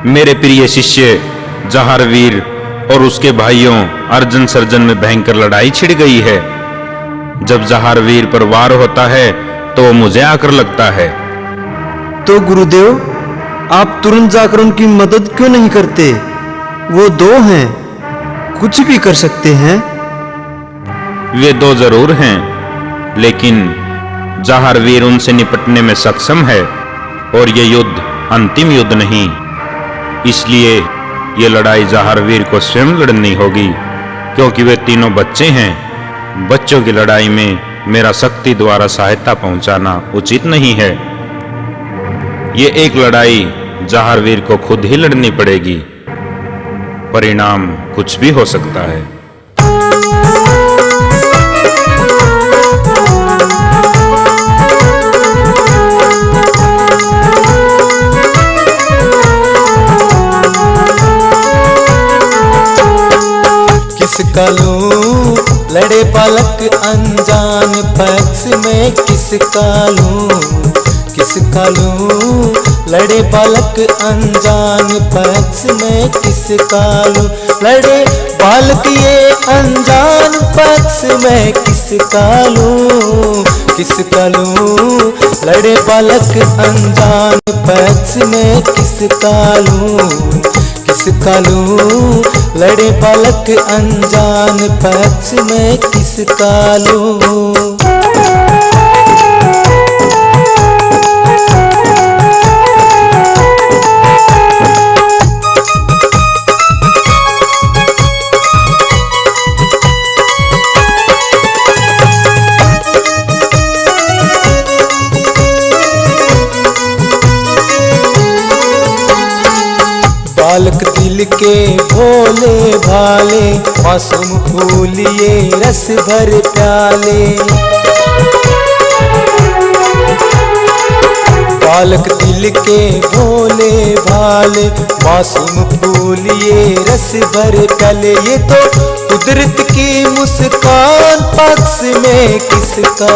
मेरे प्रिय शिष्य जहारवीर और उसके भाइयों अर्जुन सर्जन में भयंकर लड़ाई छिड़ गई है। जब जहारवीर पर वार होता है तो वो मुझे आकर लगता है। तो गुरुदेव, आप तुरंत जाकर उनकी मदद क्यों नहीं करते? वो दो हैं, कुछ भी कर सकते हैं। वे दो जरूर हैं, लेकिन जहारवीर उनसे निपटने में सक्षम है और ये युद्ध अंतिम युद्ध नहीं। इसलिए ये लड़ाई जहारवीर को स्वयं लड़नी होगी, क्योंकि वे तीनों बच्चे हैं। बच्चों की लड़ाई में मेरा शक्ति द्वारा सहायता पहुंचाना उचित नहीं है। ये एक लड़ाई जहारवीर को खुद ही लड़नी पड़ेगी। परिणाम कुछ भी हो सकता है। किसका लूं लड़े बालक अनजान पक्ष में, किसका लूं लड़े बालक अनजान पक्ष में, किसका लूं लड़े बालक ये अनजान पक्ष में, किसका लूं लड़े बालक अनजान पक्ष में, किसका लूं लड़े बालक अनजान पक्ष में, किसका लूं। बालक दिल के भोले भाले, मासूम फूल ये रस भर प्याले। बालक दिल के भोले भाले, मासूम फूल ये रस भर प्याले। ये तो कुदरत की मुस्कान पक्ष में, किसका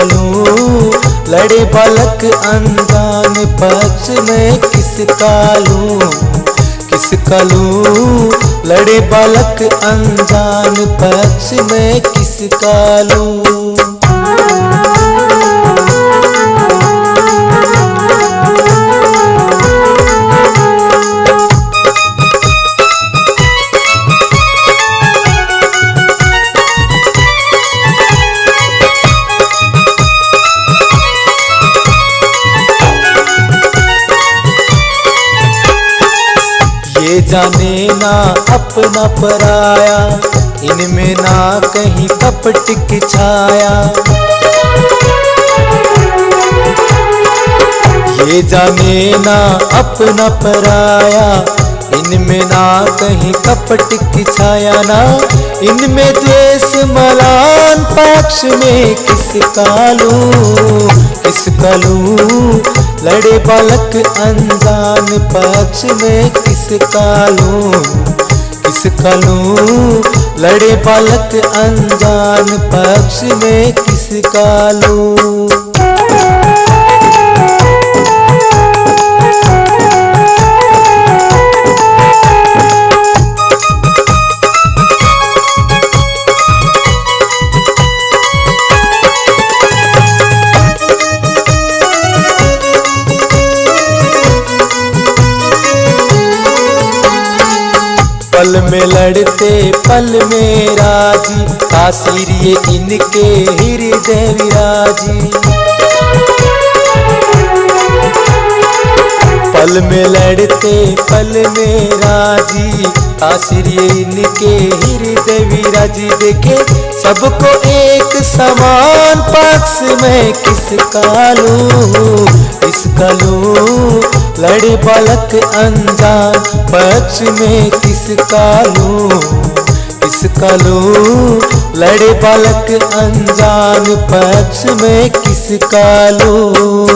लूं लड़े बालक अनजान पक्ष में, किसका लूं लड़े बालक अनजान पक्ष में, किसका लूं। ये जाने ना अपना पराया, इनमें ना कहीं कपट की छाया। ये जाने ना अपना पराया, इनमें ना कहीं कपट की छाया। ना इनमें द्वेष मलान पक्ष में, किसका लूं लड़े बालक अनजान पक्ष में, किसका लूं लड़े बालक अनजान पक्ष में, किसका लूं। पल में लड़ते पल में राजी, तासीर ये इनके हृदय विराजी। पल में लड़ते पल में राजी, तासीर ये इनके हृदय विराजी। देखे सबको एक समान पक्ष में, किसका लूं लड़े बालक अनजान पक्ष में, किसका लूं लड़े बालक अनजान पक्ष में, किसका लूं।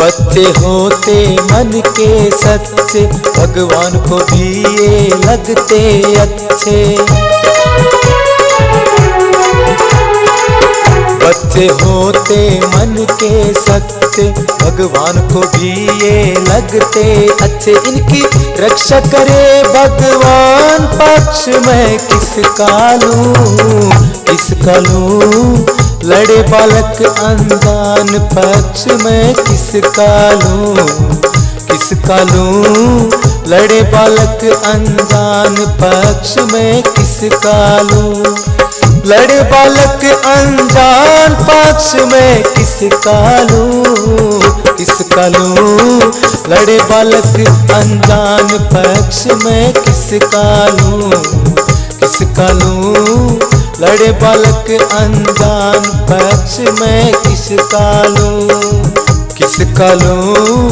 बच्चे होते मन के सच्चे, भगवान को भी ये लगते अच्छे। बच्चे होते मन के सच्चे, भगवान को भी ये लगते अच्छे। इनकी रक्षा करे भगवान पक्ष में किसका लूं, लड़े बालक अनजान पक्ष में किसका लूं, लड़े बालक अनजान पक्ष में किसका लूं, लड़े बालक अनजान पक्ष में किसका लूं, लड़े बालक अनजान पक्ष में किसका लूं, लड़े बालक अनजान पक्ष में किसका लूं,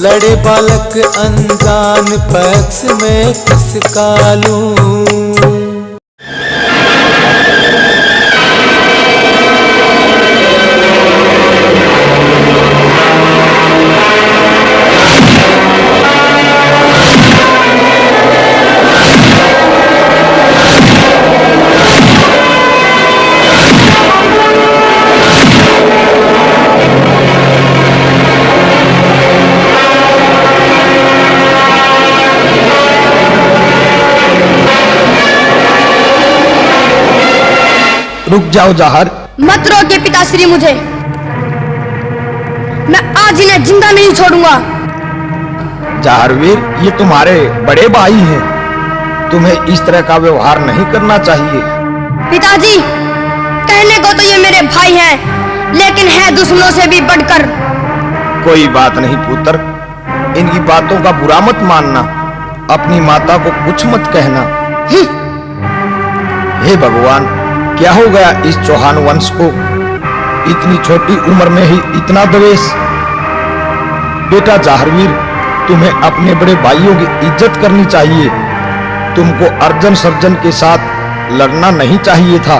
लड़े बालक अनजान पक्ष में किसका लूं। रुक जाओ जाहर। मत रोकिए पिताश्री मुझे, मैं आज इन्हें जिंदा नहीं छोड़ूंगा। जाहरवीर, ये तुम्हारे बड़े भाई हैं, तुम्हें इस तरह का व्यवहार नहीं करना चाहिए। पिताजी, कहने को तो ये मेरे भाई हैं, लेकिन है दुश्मनों से भी बढ़कर। कोई बात नहीं पुत्र, इनकी बातों का बुरा मत मानना, अपनी माता को कुछ मत कहना। हे भगवान, क्या हो गया इस चौहान वंश को, इतनी छोटी उम्र में ही इतना द्वेष। बेटा जाहरवीर, तुम्हें अपने बड़े भाइयों की इज्जत करनी चाहिए, तुमको अर्जुन सर्जन के साथ लड़ना नहीं चाहिए था।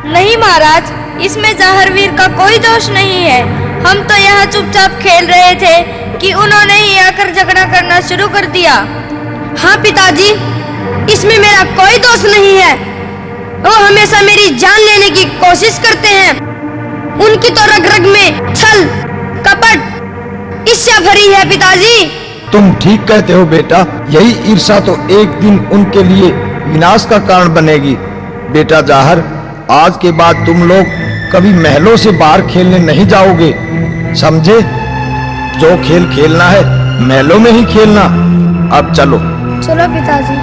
नहीं महाराज, इसमें जाहरवीर का कोई दोष नहीं है। हम तो यहाँ चुपचाप खेल रहे थे कि उन्होंने ही आकर झगड़ा करना शुरू कर दिया। हाँ पिताजी, इसमें मेरा कोई दोष नहीं है। वो हमेशा मेरी जान लेने की कोशिश करते हैं। उनकी तो रग रग में छल, कपट, ईर्ष्या भरी है पिताजी। तुम ठीक कहते हो बेटा, यही ईर्ष्या तो एक दिन उनके लिए विनाश का कारण बनेगी। बेटा जाहर, आज के बाद तुम लोग कभी महलों से बाहर खेलने नहीं जाओगे, समझे? जो खेल खेलना है महलों में ही खेलना। अब चलो। चलो पिताजी।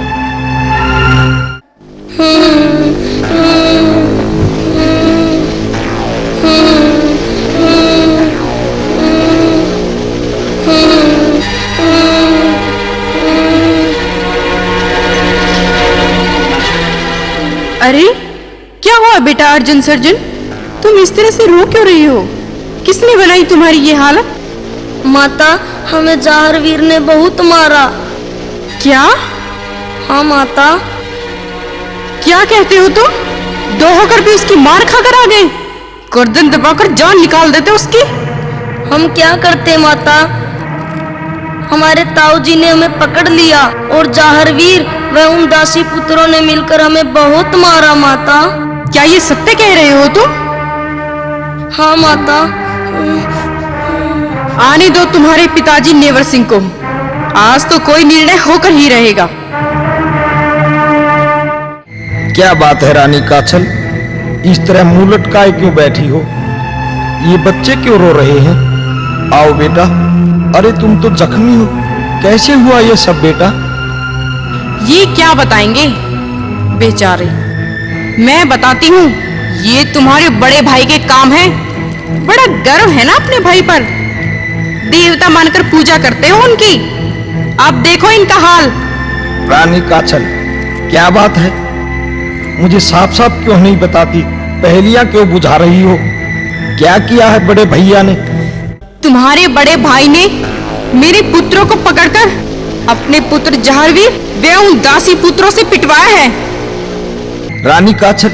अरे क्या हुआ बेटा अर्जुन सर्जन, तुम इस तरह से रो क्यों रही हो? किसने बनाई तुम्हारी ये हालत? माता, हमें जाहरवीर ने बहुत मारा। क्या? हाँ माता। क्या कहते हो तुम? दो होकर भी उसकी मार खाकर आ गए? गर्दन दबाकर जान निकाल देते उसकी। हम क्या करते माता, हमारे ताऊजी ने हमें पकड़ लिया और जाहरवीर व उन दासी पुत्रों ने मिलकर हमें बहुत मारा माता। क्या ये सत्य कह रहे हो तुम? हाँ माता। आने दो तुम्हारे पिताजी नेवर सिंह को, आज तो कोई निर्णय होकर ही रहेगा। क्या बात है रानी काछल, इस तरह मुंह लटकाए क्यों बैठी हो? ये बच्चे क्यों रो रहे हैं? आओ बेटा। अरे तुम तो जख्मी हो, कैसे हुआ ये सब बेटा? ये क्या बताएंगे बेचारे, मैं बताती हूँ। ये तुम्हारे बड़े भाई के काम है। बड़ा गर्व है ना अपने भाई पर, देवता मानकर पूजा करते हो उनकी। अब देखो इनका हाल। रानी काछल, क्या बात है? मुझे साफ साफ क्यों नहीं बताती? पहेलियां क्यों बुझा रही हो? क्या किया है बड़े भैया ने? तुम्हारे बड़े भाई ने मेरे पुत्रों को पकड़कर अपने पुत्र जाहरवीर व उन दासी पुत्रों से पिटवाया है। रानी काछल,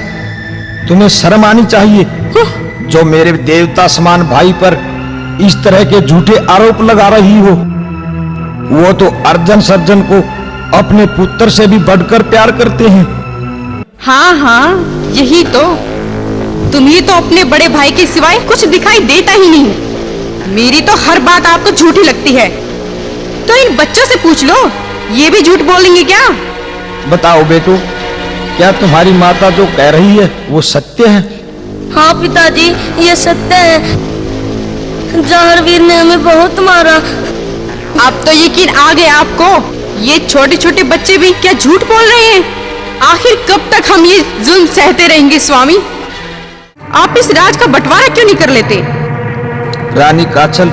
तुम्हें शर्म आनी चाहिए। जो मेरे देवता समान भाई पर इस तरह के झूठे आरोप लगा रही हो? वो तो अर्जुन सर्जन को अपने पुत्र से भी बढ़कर प्यार करते हैं। हाँ हाँ, यही तो। तुम्हें तो अपने बड़े भाई के सिवाय कुछ दिखाई देता ही नहीं। मेरी तो हर बात आपको झूठी लगती है। तो इन बच्चों से पूछ लो, ये भी झूठ बोलेंगे क्या? बताओ बेटो, क्या तुम्हारी माता जो कह रही है वो सत्य है? हाँ पिताजी, ये सत्य है। जहरवीर ने हमें बहुत मारा। अब तो यकीन आ गया आपको। ये छोटे छोटे बच्चे भी क्या झूठ बोल रहे हैं? आखिर कब तक हम ये जुल्म सहते रहेंगे स्वामी? आप इस राज का बंटवारा क्यों नहीं कर लेते? रानी काछल,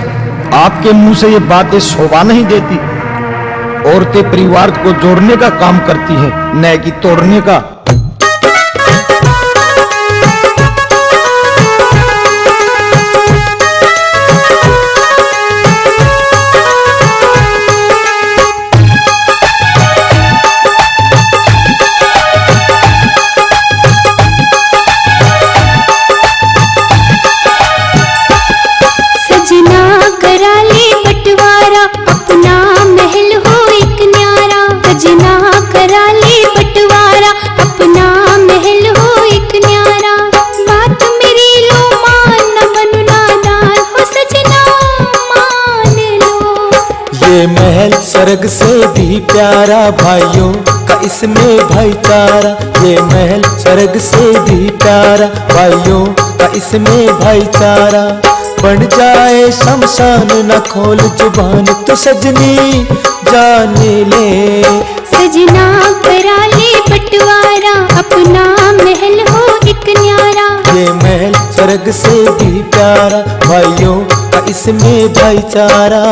आपके मुंह से ये बातें शोभा नहीं देती। औरतें परिवार को जोड़ने का काम करती हैं, न कि तोड़ने का। महल स्वर्ग से भी प्यारा, भाइयों का इसमें भाईचारा। ये महल स्वर्ग से भी प्यारा, भाइयों का इसमें भाईचारा। बन जाए शमशान न खोल जुबान, तो सजनी जाने ले। सजना करा ले बंटवारा, अपना महल हो एक न्यारा। ये महल स्वर्ग से भी प्यारा, भाइयों का इसमें भाईचारा।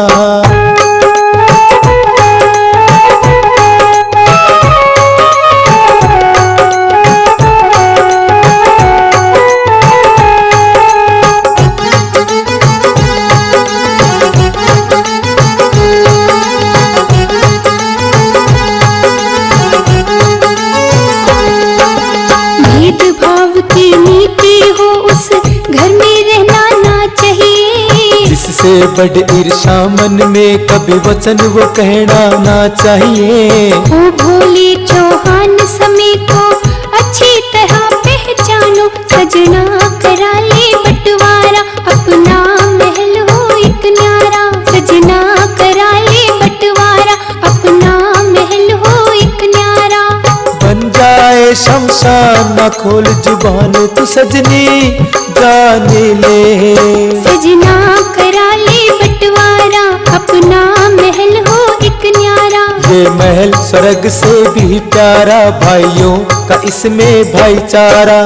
जिससे बड़ ईर्षा मन में कभी वचन वो कहना ना चाहिए। ओ भोले चौहान समय को अच्छी तरह पहचानो। सजना करा ले बंटवारा, अपना महल हो एक न्यारा। सजना करा ले बंटवारा, अपना महल हो एक न्यारा। बन जाए शमशान न खोल जुबान, तू सजनी जाने ले। सजना करा ले बंटवारा, अपना महल हो एक न्यारा। ये महल स्वर्ग से भी प्यारा, भाइयों का इसमें भाईचारा।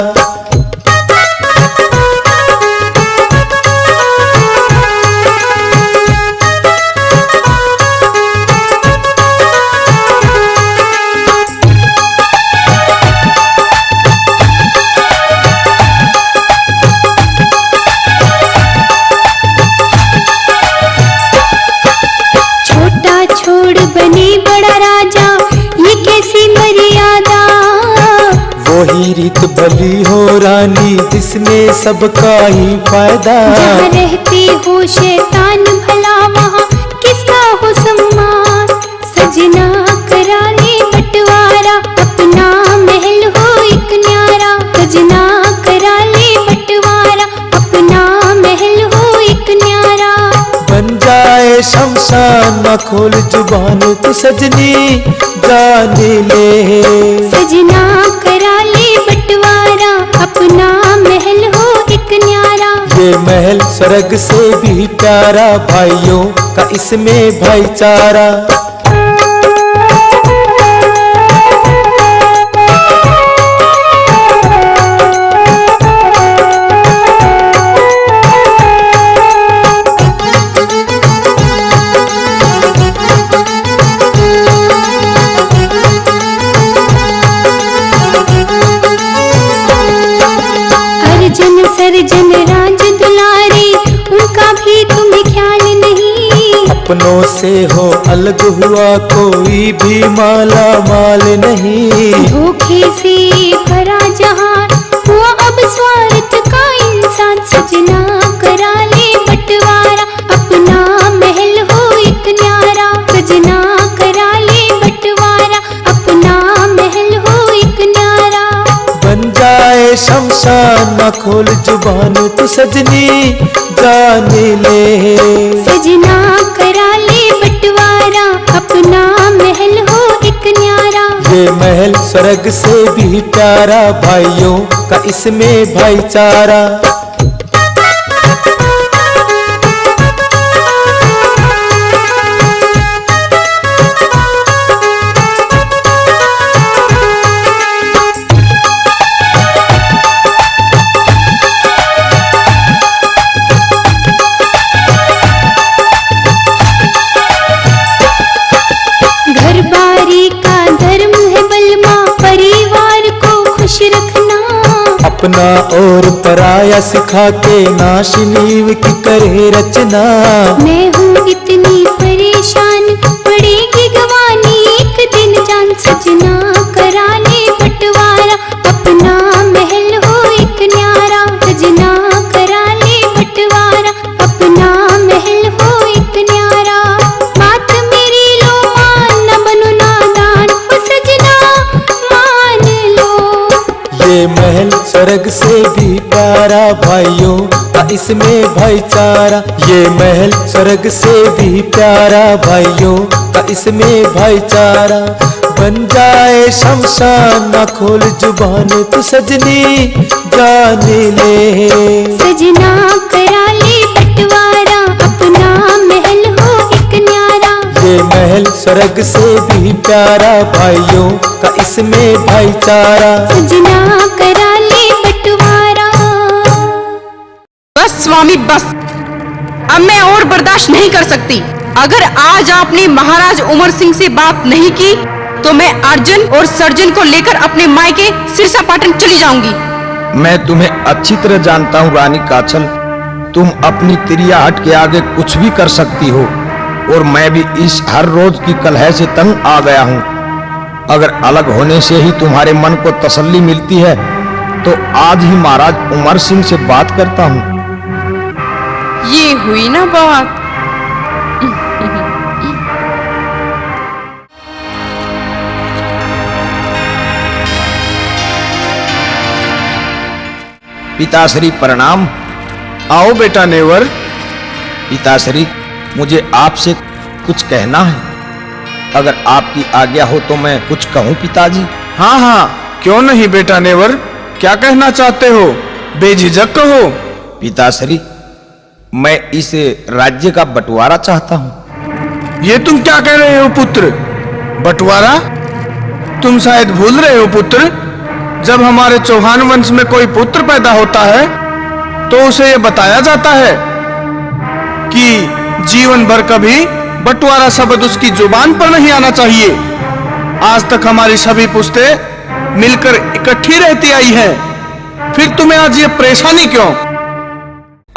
वही रीत भली हो रानी, जिसमें सबका ही फायदा। जहाँ रहते हो शैतान भला, वहाँ किसका हो सम्मान। सजना करा ले बंटवारा, अपना महल हो एक न्यारा। सजना करा ले बंटवारा, अपना महल हो एक न्यारा। बन जाए शमशान न खोल जुबान, तू सजनी जाने ले। सजना करा ले बंटवारा, अपना महल हो एक न्यारा। ये महल स्वर्ग से भी प्यारा, भाइयों का इसमें भाईचारा। सर्जन राज दुलारे, उनका भी तुम्हें ख्याल नहीं। अपनों से हो अलग हुआ कोई भी माला माल नहीं। धोखे से भरा जहान हुआ अब स्वार्थ का इंसान। सजना करा ले बंटवारा, शमशान न खोल जुबान तो सजनी जान ले। सजना करा ले बंटवारा अपना महल हो एक न्यारा। ये महल स्वर्ग से भी प्यारा भाइयों का इसमें भाईचारा। अपना और पराया सिखा के नाश नीव की करे रचना। मैं हूँ इतनी परेशान पड़ेगी गवानी एक दिन जान। सजना करा ले बंटवारा अपना महल हो एक न्यारा। सजना करा ले बंटवारा अपना महल हो एक न्यारा। बात मेरी लो मान न बनो नादान हो सजना मान लो। ये महल स्वर्ग से भी प्यारा भाइयों का इसमें भाईचारा। ये महल स्वर्ग से भी प्यारा भाइयों का इसमें भाईचारा। बन जाए शमशान न खोल जुबान तो सजनी जान ले। सजना करा ले बंटवारा अपना महल हो एक न्यारा। ये महल स्वर्ग से भी प्यारा भाइयों का इसमें भाईचारा। सजना करा ले बंटवारा। बस स्वामी बस, अब मैं और बर्दाश्त नहीं कर सकती। अगर आज आपने महाराज उमर सिंह से बात नहीं की तो मैं अर्जुन और सर्जन को लेकर अपने मायके सिरसा पाटन चली जाऊंगी। मैं तुम्हें अच्छी तरह जानता हूँ रानी काछल, तुम अपनी तिरियाहट के आगे कुछ भी कर सकती हो और मैं भी इस हर रोज की कलह से तंग आ गया हूँ। अगर अलग होने से ही तुम्हारे मन को तसल्ली मिलती है तो आज ही महाराज उमर सिंह से बात करता हूँ। ये हुई ना बात। पिताश्री प्रणाम। आओ बेटा नेवर। पिताश्री, मुझे आपसे कुछ कहना है, अगर आपकी आज्ञा हो तो मैं कुछ कहूँ पिताजी। हाँ हाँ, क्यों नहीं बेटा नेवर, क्या कहना चाहते हो, बेझिझक कहो। पिताश्री, मैं इस राज्य का बंटवारा चाहता हूँ। ये तुम क्या कह रहे हो पुत्र? बंटवारा? तुम शायद भूल रहे हो पुत्र, जब हमारे चौहान वंश में कोई पुत्र पैदा होता है तो उसे यह बताया जाता है कि जीवन भर कभी बंटवारा शब्द उसकी जुबान पर नहीं आना चाहिए। आज तक हमारी सभी पुश्तें मिलकर इकट्ठी रहती आई हैं, फिर तुम्हें आज ये परेशानी क्यों?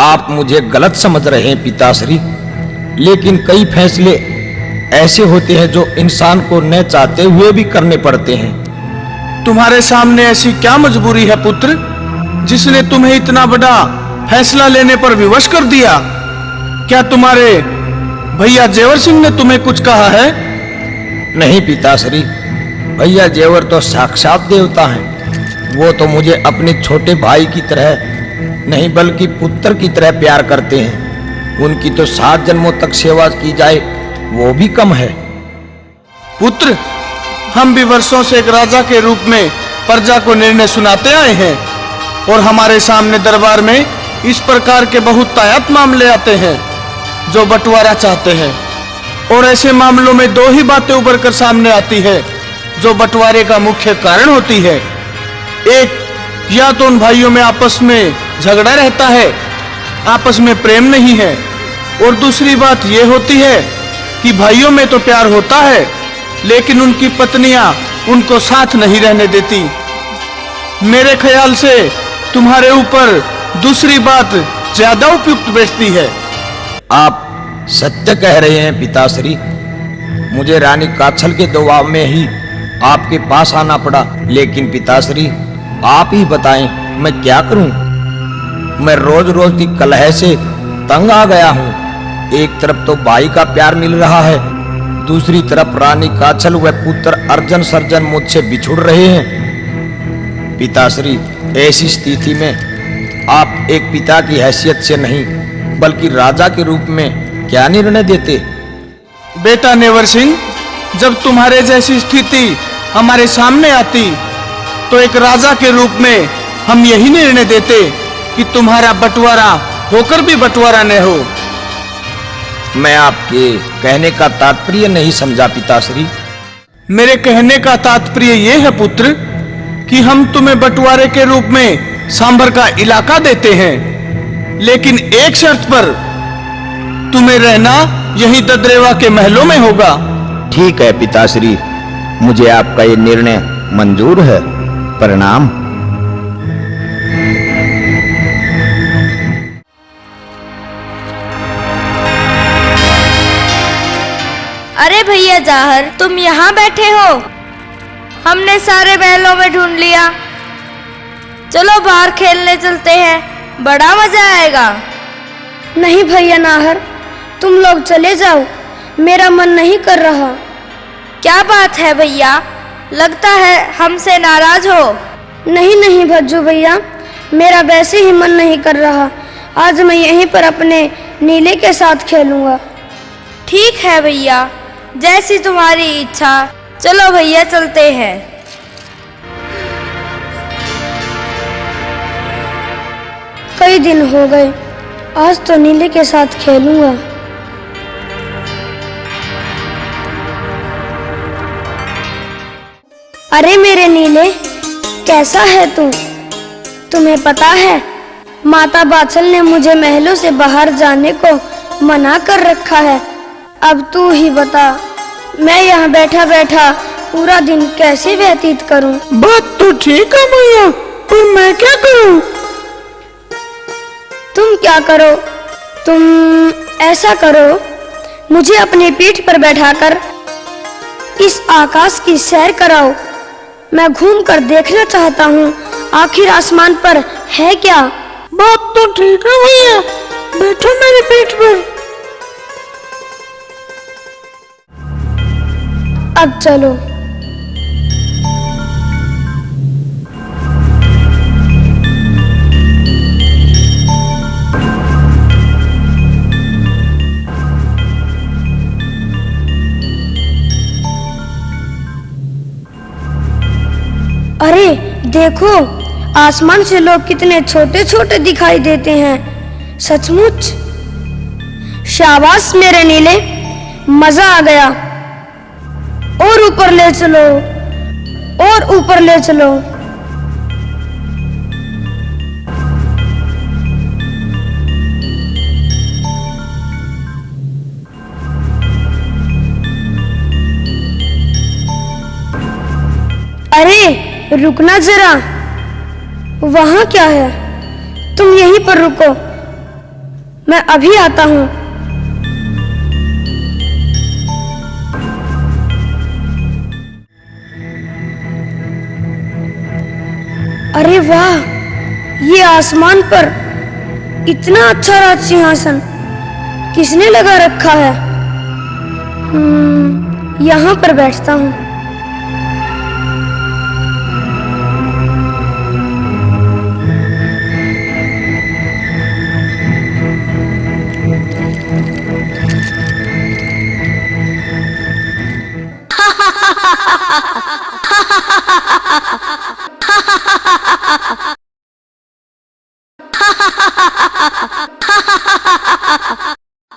आप मुझे गलत समझ रहे हैं पिताश्री, लेकिन कई फैसले ऐसे होते हैं जो इंसान को न चाहते हुए भी करने पड़ते हैं। तुम्हारे सामने ऐसी क्या मजबूरी है पुत्र, जिसने तुम्हें इतना बड़ा फैसला लेने पर विवश कर दिया? क्या तुम्हारे भैया जेवर सिंह ने तुम्हें कुछ कहा है? नहीं पिताश्री, भैया जेवर तो साक्षात देवता हैं। वो तो मुझे अपने छोटे भाई की तरह नहीं बल्कि पुत्र की तरह प्यार करते हैं। उनकी तो 7 जन्मों तक सेवा की जाए वो भी कम है। पुत्र, हम भी वर्षों से एक राजा के रूप में प्रजा को निर्णय सुनाते आए हैं और हमारे सामने दरबार में इस प्रकार के बहुत तायत मामले आते हैं जो बंटवारा चाहते हैं, और ऐसे मामलों में 2 ही बातें उभर कर सामने आती है जो बंटवारे का मुख्य कारण होती है। एक, या तो उन भाइयों में आपस में झगड़ा रहता है, आपस में प्रेम नहीं है, और दूसरी बात यह होती है कि भाइयों में तो प्यार होता है लेकिन उनकी पत्नियां उनको साथ नहीं रहने देती। मेरे ख्याल से तुम्हारे ऊपर दूसरी बात ज्यादा उपयुक्त बैठती है। आप सत्य कह रहे हैं पिताश्री, मुझे रानी काछल के दबाव में ही आपके पास आना पड़ा। लेकिन पिताश्री, आप ही बताएं मैं क्या करूं? मैं रोज रोज की कलह से तंग आ गया हूं। एक तरफ तो भाई का प्यार मिल रहा है, दूसरी तरफ रानी काछल व पुत्र अर्जुन सर्जन मुझसे बिछुड़ रहे हैं। पिताश्री, ऐसी स्थिति में आप एक पिता की हैसियत से नहीं बल्कि राजा के रूप में क्या निर्णय देते? बेटा नेवर सिंह, जब तुम्हारे जैसी स्थिति हमारे सामने आती तो एक राजा के रूप में हम यही निर्णय देते कि तुम्हारा बंटवारा होकर भी बंटवारा न हो। मैं आपके कहने का तात्पर्य नहीं समझा पिताश्री। मेरे कहने का तात्पर्य ये है पुत्र कि हम तुम्हें बंटवारे के रूप में सांभर का इलाका देते हैं, लेकिन एक शर्त पर, तुम्हें रहना यही ददरेवा के महलों में होगा। ठीक है पिताश्री, मुझे आपका ये निर्णय मंजूर है। प्रणाम। अरे भैया जाहर, तुम यहाँ बैठे हो? हमने सारे महलों में ढूंढ लिया। चलो बाहर खेलने चलते हैं, बड़ा मजा आएगा। नहीं भैया नाहर, तुम लोग चले जाओ, मेरा मन नहीं कर रहा। क्या बात है भैया, लगता है हमसे नाराज हो। नहीं नहीं भज्जू भैया, मेरा वैसे ही मन नहीं कर रहा। आज मैं यहीं पर अपने नीले के साथ खेलूंगा। ठीक है भैया, जैसी तुम्हारी इच्छा। चलो भैया चलते हैं। कई दिन हो गए, आज तो नीले के साथ खेलूंगा। अरे मेरे नीले, कैसा है तू? तुम्हें पता है माता बाछल ने मुझे महलों से बाहर जाने को मना कर रखा है। अब तू ही बता, मैं यहाँ बैठा बैठा पूरा दिन कैसे व्यतीत करूं? बात तो ठीक है भैया, पर मैं क्या करूं? तुम क्या करो? तुम ऐसा करो, मुझे अपनी पीठ पर बैठाकर इस आकाश की सैर कराओ। मैं घूम कर देखना चाहता हूँ आखिर आसमान पर है क्या। बात तो ठीक है भैया, बैठो मेरी पीठ पर। अब चलो। अरे देखो, आसमान से लोग कितने छोटे छोटे दिखाई देते हैं। सचमुच शाबाश मेरे नीले, मजा आ गया। और ऊपर ले चलो, और ऊपर ले चलो। अरे रुकना जरा, वहां क्या है? तुम यहीं पर रुको, मैं अभी आता हूं। अरे वाह, ये आसमान पर इतना अच्छा राज सिंहासन किसने लगा रखा है? यहाँ पर बैठता हूँ।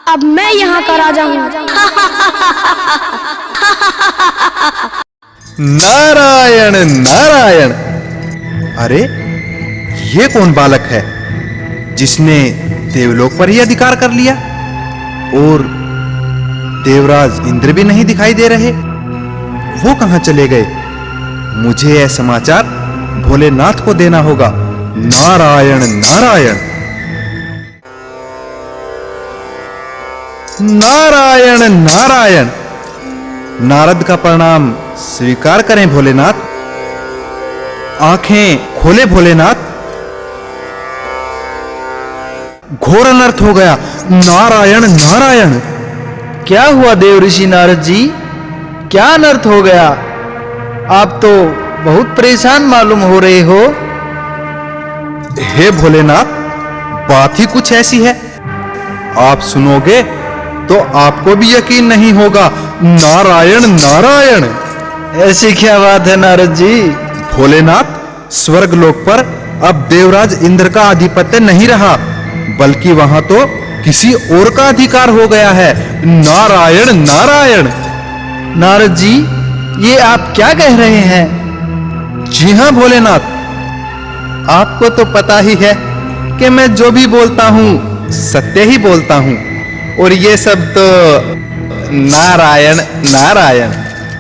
अब मैं यहाँ का राजा हूँ। नारायण नारायण। अरे ये कौन बालक है जिसने देवलोक पर ही अधिकार कर लिया? और देवराज इंद्र भी नहीं दिखाई दे रहे, वो कहां चले गए? मुझे यह समाचार भोलेनाथ को देना होगा। नारायण नारायण नारायण नारायण। नारद का प्रणाम स्वीकार करें भोलेनाथ। आंखें खोले भोलेनाथ। घोर अनर्थ हो गया। नारायण नारायण। क्या हुआ देव ऋषि नारद जी? क्या अनर्थ हो गया? आप तो बहुत परेशान मालूम हो रहे हो। हे भोलेनाथ, बात ही कुछ ऐसी है, आप सुनोगे तो आपको भी यकीन नहीं होगा। नारायण नारायण। ऐसी क्या बात है नारद जी? भोलेनाथ, स्वर्ग लोक पर अब देवराज इंद्र का आधिपत्य नहीं रहा, बल्कि वहां तो किसी और का अधिकार हो गया है। नारायण नारायण। नारद जी, ये आप क्या कह रहे हैं? जी हां भोलेनाथ, आपको तो पता ही है कि मैं जो भी बोलता हूं सत्य ही बोलता हूं, और ये सब तो नारायण नारायण।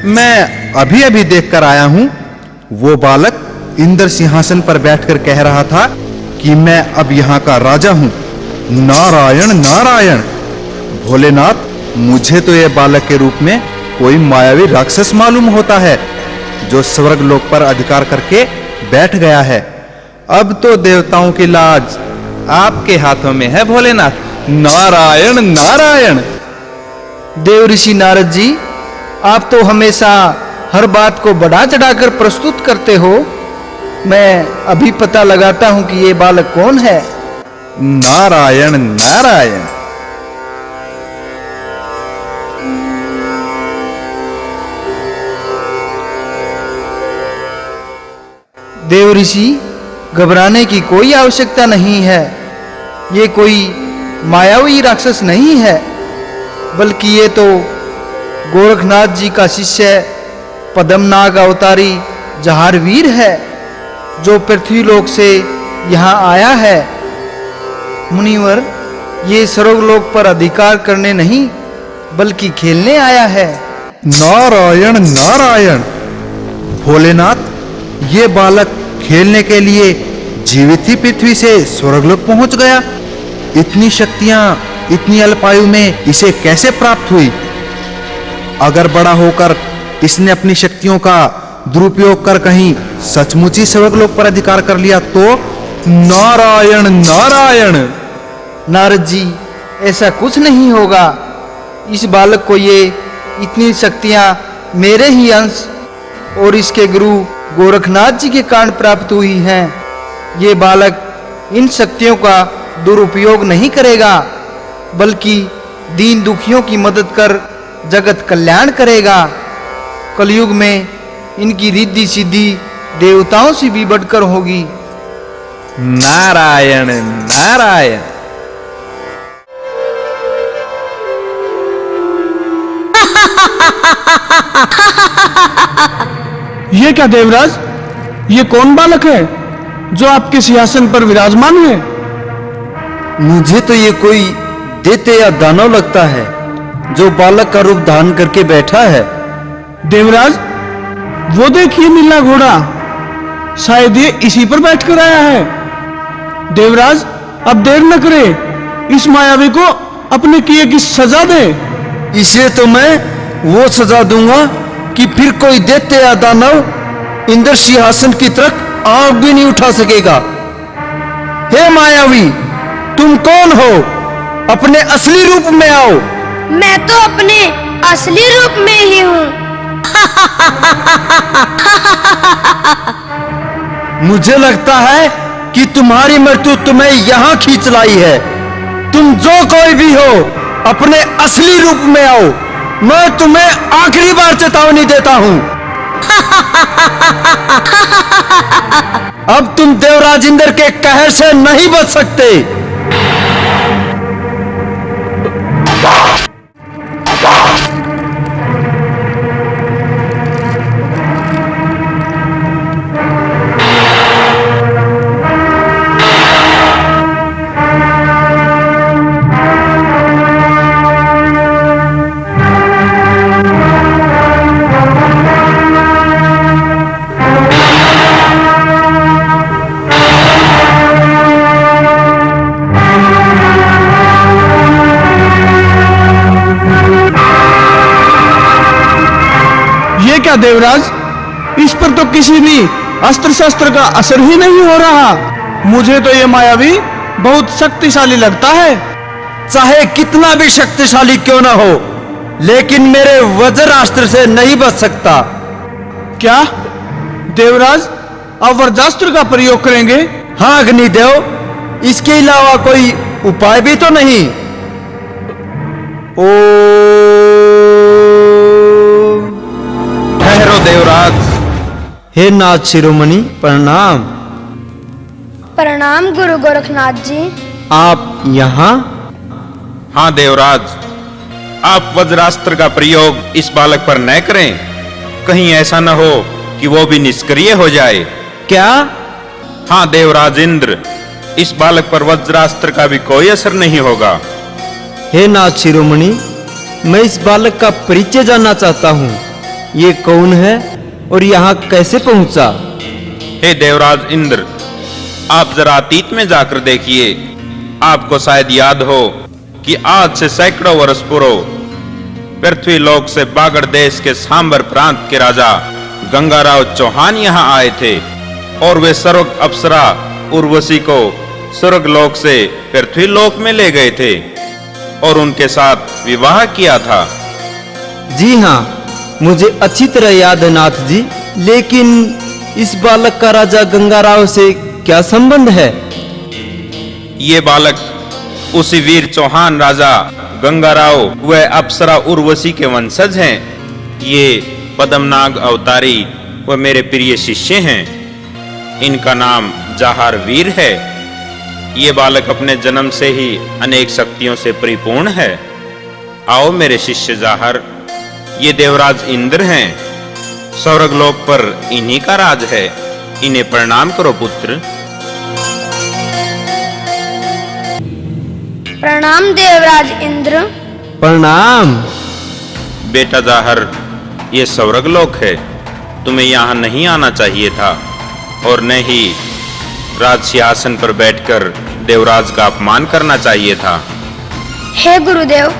मैं अभी अभी देख कर आया हूं, वो बालक इंद्र सिंहासन पर बैठकर कह रहा था कि मैं अब यहां का राजा हूं। नारायण नारायण। भोलेनाथ, मुझे तो यह बालक के रूप में कोई मायावी राक्षस मालूम होता है, जो स्वर्ग लोक पर अधिकार करके बैठ गया है। अब तो देवताओं की लाज आपके हाथों में है भोलेनाथ। नारायण नारायण। देव ऋषि नारद जी, आप तो हमेशा हर बात को बढ़ा चढ़ाकर प्रस्तुत करते हो। मैं अभी पता लगाता हूं कि ये बालक कौन है। नारायण नारायण। देव ऋषि, घबराने की कोई आवश्यकता नहीं है। ये कोई मायावी राक्षस नहीं है, बल्कि ये तो गोरखनाथ जी का शिष्य पद्मनाग अवतारी जहारवीर है, जो पृथ्वीलोक से यहाँ आया है। मुनिवर, ये स्वर्गलोक पर अधिकार करने नहीं बल्कि खेलने आया है। नारायण नारायण। भोलेनाथ, ये बालक खेलने के लिए जीवित ही पृथ्वी से स्वर्गलोक पहुंच गया। इतनी शक्तियां इतनी अल्पायु में इसे कैसे प्राप्त हुई? अगर बड़ा होकर इसने अपनी शक्तियों का दुरुपयोग कर कहीं सचमुच ही स्वर्गलोक पर अधिकार कर लिया तो? नारायण नारायण। नारद जी, ऐसा कुछ नहीं होगा। इस बालक को ये इतनी शक्तियां मेरे ही अंश और इसके गुरु गोरखनाथ जी के कारण प्राप्त हुई हैं। ये बालक इन शक्तियों का दुरुपयोग नहीं करेगा, बल्कि दीन दुखियों की मदद कर जगत कल्याण करेगा। कलयुग में इनकी रिद्धि सिद्धि देवताओं से भी बढ़कर होगी। नारायण नारायण। ये क्या देवराज, ये कौन बालक है जो आपके सिंहासन पर विराजमान है? मुझे तो ये कोई दैत्य या दानव लगता है, जो बालक का रूप धारण करके बैठा है। देवराज, वो देखिए नीला घोड़ा, शायद ये इसी पर बैठकर आया है। देवराज, अब देर न करे, इस मायावी को अपने किए की सजा दे। इसे तो मैं वो सजा दूंगा कि फिर कोई दैत्य या दानव इंद्र सिंहासन की तरफ आंख भी नहीं उठा सकेगा। हे मायावी, तुम कौन हो? अपने असली रूप में आओ। मैं तो अपने असली रूप में ही हूँ। मुझे लगता है कि तुम्हारी मृत्यु तुम्हें यहाँ खींच लाई है। तुम जो कोई भी हो, अपने असली रूप में आओ। मैं तुम्हें आखिरी बार चेतावनी देता हूं। अब तुम देवराज इंद्र के कहर से नहीं बच सकते। क्या देवराज, इस पर तो किसी भी अस्त्र शस्त्र का असर ही नहीं हो रहा। मुझे तो ये मायावी बहुत शक्तिशाली लगता है। चाहे कितना भी शक्तिशाली क्यों ना हो, लेकिन मेरे वज्रास्त्र से नहीं बच सकता। क्या देवराज, आप वज्रास्त्र का प्रयोग करेंगे? हाँ अग्निदेव, इसके अलावा कोई उपाय भी तो नहीं। ओ ठहरो देवराज। हे नाथ शिरोमणि, प्रणाम। प्रणाम गुरु गोरखनाथ जी। आप यहाँ? हाँ देवराज, आप वज्रास्त्र का प्रयोग इस बालक पर न करें। कहीं ऐसा न हो कि वो भी निष्क्रिय हो जाए। क्या? हाँ देवराज इंद्र, इस बालक पर वज्रास्त्र का भी कोई असर नहीं होगा। हे नाथ शिरोमणि, मैं इस बालक का परिचय जानना चाहता हूँ। ये कौन है और यहाँ कैसे पहुंचा? हे देवराज इंद्र, आप जरा अतीत में जाकर देखिए। आपको शायद याद हो कि आज से सैकड़ों वर्ष पूर्व पृथ्वी लोक से बागड़ देश के सांबर प्रांत के राजा गंगाराव चौहान यहाँ आए थे और वे सर्व अप्सरा उर्वशी को स्वर्ग लोक से पृथ्वी लोक में ले गए थे और उनके साथ विवाह किया था। जी हाँ, मुझे अच्छी तरह याद है नाथ जी, लेकिन इस बालक का राजा गंगाराव से क्या संबंध है? ये बालक उसी वीर चौहान राजा गंगाराव व अप्सरा उर्वशी के वंशज हैं। ये पद्मनाग अवतारी व मेरे प्रिय शिष्य हैं। इनका नाम जाहर वीर है। ये बालक अपने जन्म से ही अनेक शक्तियों से परिपूर्ण है। आओ मेरे शिष्य जाहर, ये देवराज इंद्र हैं। स्वर्गलोक पर इन्हीं का राज है। इन्हें प्रणाम करो पुत्र। प्रणाम देवराज इंद्र। प्रणाम। बेटा जाहर, ये स्वर्गलोक है। तुम्हें यहाँ नहीं आना चाहिए था और न ही राज सिंहासन पर बैठकर देवराज का अपमान करना चाहिए था। हे गुरुदेव,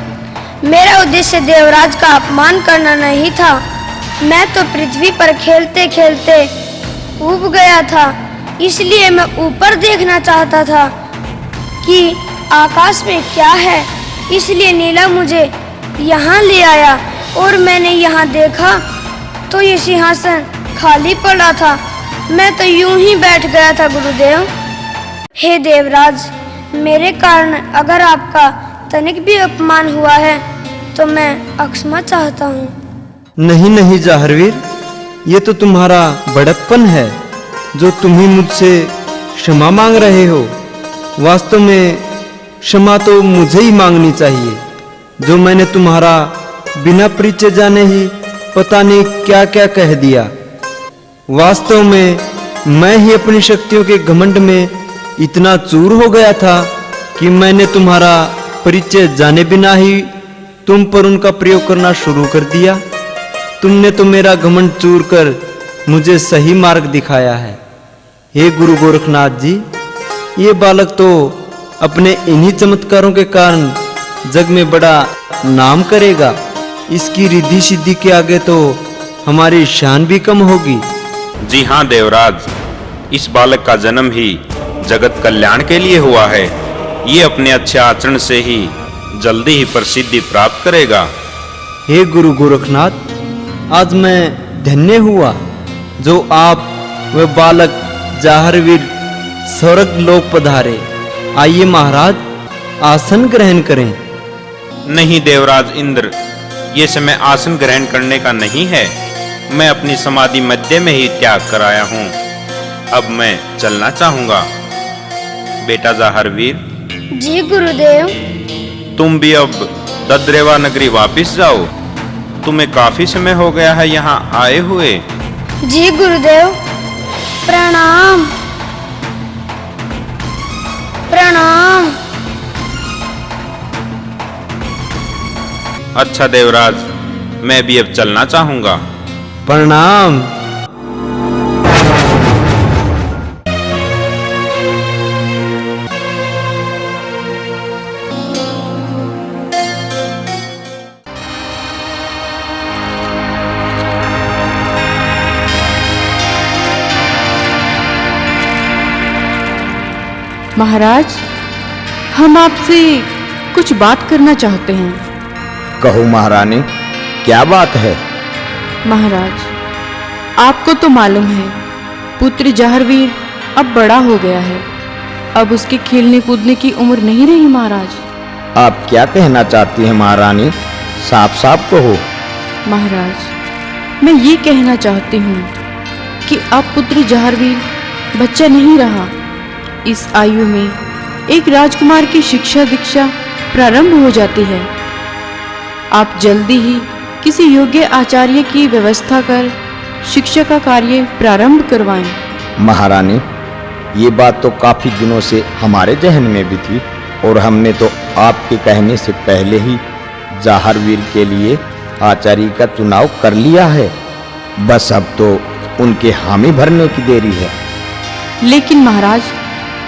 मेरा उद्देश्य देवराज का अपमान करना नहीं था। मैं तो पृथ्वी पर खेलते खेलते ऊब गया था, इसलिए मैं ऊपर देखना चाहता था कि आकाश में क्या है। इसलिए नीला मुझे यहाँ ले आया और मैंने यहाँ देखा तो ये सिंहासन खाली पड़ा था। मैं तो यूं ही बैठ गया था गुरुदेव। हे देवराज, मेरे कारण अगर आपका तनिक भी अपमान हुआ है तो मैं क्षमा चाहता हूँ। नहीं नहीं जाहरवीर, ये तो तुम्हारा बड़प्पन है जो तुम ही मुझसे क्षमा मांग रहे हो। वास्तव में क्षमा तो मुझे ही मांगनी चाहिए, जो मैंने तुम्हारा बिना परिचय जाने ही पता नहीं क्या क्या कह दिया। वास्तव में मैं ही अपनी शक्तियों के घमंड में इतना चूर हो गया था कि मैंने तुम्हारा परिचय जाने बिना ही तुम पर उनका प्रयोग करना शुरू कर दिया। तुमने तो मेरा घमंड चूर कर मुझे सही मार्ग दिखाया है। हे गुरु गोरखनाथ जी, ये बालक तो अपने इन्हीं चमत्कारों के कारण जग में बड़ा नाम करेगा। इसकी रिद्धि सिद्धि के आगे तो हमारी शान भी कम होगी। जी हाँ देवराज, इस बालक का जन्म ही जगत कल्याण के लिए हुआ है। ये अपने अच्छे आचरण से ही जल्दी ही प्रसिद्धि प्राप्त करेगा। हे गुरु गोरखनाथ, आज मैं धन्य हुआ जो आप व बालक जाहरवीर स्वर्ग लोक पधारे। आइए महाराज, आसन ग्रहण करें। नहीं देवराज इंद्र, ये समय आसन ग्रहण करने का नहीं है। मैं अपनी समाधि मध्य में ही त्याग कर आया हूँ। अब मैं चलना चाहूंगा। बेटा जाहरवीर। जी गुरुदेव। तुम भी अब दद्रेवा नगरी वापिस जाओ। तुम्हें काफी समय हो गया है यहाँ आए हुए। जी गुरुदेव। प्रणाम प्रणाम। अच्छा देवराज, मैं भी अब चलना चाहूंगा। प्रणाम। महाराज, हम आपसे कुछ बात करना चाहते हैं। कहो महारानी, क्या बात है? महाराज, आपको तो मालूम है पुत्र जहरवीर अब बड़ा हो गया है। अब उसके खेलने कूदने की उम्र नहीं रही महाराज। आप क्या कहना चाहती हैं महारानी? साफ साफ कहो। महाराज, मैं ये कहना चाहती हूँ कि अब पुत्र जहरवीर बच्चा नहीं रहा। इस आयु में एक राजकुमार की शिक्षा दीक्षा प्रारंभ हो जाती है। आप जल्दी ही किसी योग्य आचार्य की व्यवस्था कर शिक्षा का कार्य प्रारंभ करवाएं। महारानी, ये बात तो काफी दिनों से हमारे जहन में भी थी और हमने तो आपके कहने से पहले ही जहरवीर के लिए आचार्य का चुनाव कर लिया है। बस अब तो उनके हामी भरने की देरी है। लेकिन महाराज,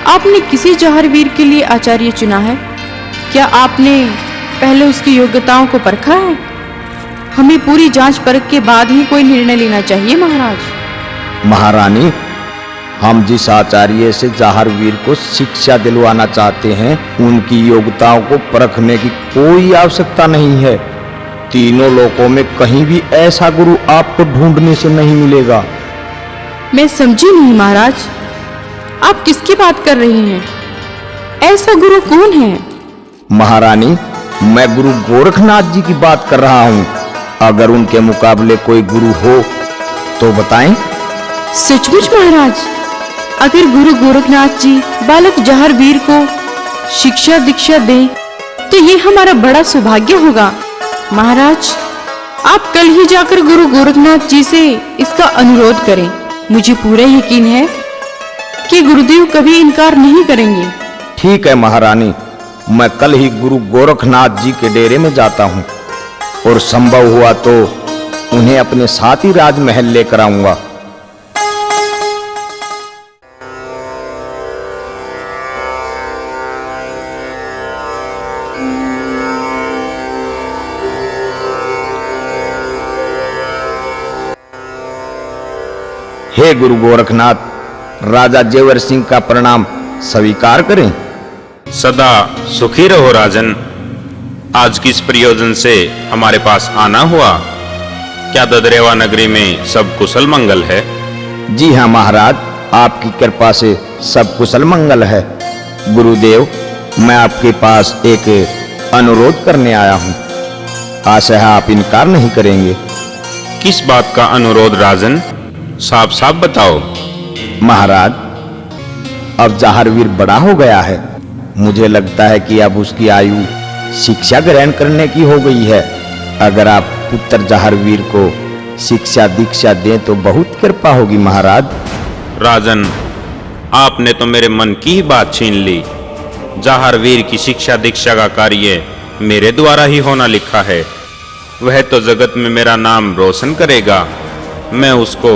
आपने किसी जहरवीर के लिए आचार्य चुना है? क्या आपने पहले उसकी योग्यताओं को परखा है? हमें पूरी जांच परख के बाद ही कोई निर्णय लेना चाहिए महाराज। महारानी, हम जिस आचार्य से जहरवीर को शिक्षा दिलवाना चाहते हैं उनकी योग्यताओं को परखने की कोई आवश्यकता नहीं है। तीनों लोकों में कहीं भी ऐसा गुरु आपको ढूंढने से नहीं मिलेगा। मैं समझी नहीं महाराज, आप किसकी बात कर रहे हैं? ऐसा गुरु कौन है? महारानी, मैं गुरु गोरखनाथ जी की बात कर रहा हूँ। अगर उनके मुकाबले कोई गुरु हो तो बताएं। सचमुच महाराज, अगर गुरु गोरखनाथ जी बालक जहरवीर को शिक्षा दीक्षा दें तो ये हमारा बड़ा सौभाग्य होगा। महाराज, आप कल ही जाकर गुरु गोरखनाथ जी से इसका अनुरोध करें। मुझे पूरा यकीन है कि गुरुदेव कभी इनकार नहीं करेंगे। ठीक है महारानी, मैं कल ही गुरु गोरखनाथ जी के डेरे में जाता हूँ और संभव हुआ तो उन्हें अपने साथ ही राजमहल लेकर आऊंगा। हे गुरु गोरखनाथ, राजा जेवर सिंह का प्रणाम स्वीकार करें। सदा सुखी रहो राजन। आज किस प्रयोजन से हमारे पास आना हुआ? क्या ददरेवा नगरी में सब कुशल मंगल है? जी हाँ महाराज, आपकी कृपा से सब कुशल मंगल है। गुरुदेव, मैं आपके पास एक अनुरोध करने आया हूँ। आशा है आप इनकार नहीं करेंगे। किस बात का अनुरोध राजन? साफ साफ बताओ। महाराज, अब जहरवीर बड़ा हो गया है। मुझे लगता है कि अब उसकी आयु शिक्षा ग्रहण करने की हो गई है। अगर आप पुत्र जहरवीर को शिक्षा दीक्षा दें तो बहुत कृपा होगी महाराज। राजन, आपने तो मेरे मन की ही बात छीन ली। जहरवीर की शिक्षा दीक्षा का कार्य मेरे द्वारा ही होना लिखा है। वह तो जगत में मेरा नाम रोशन करेगा। मैं उसको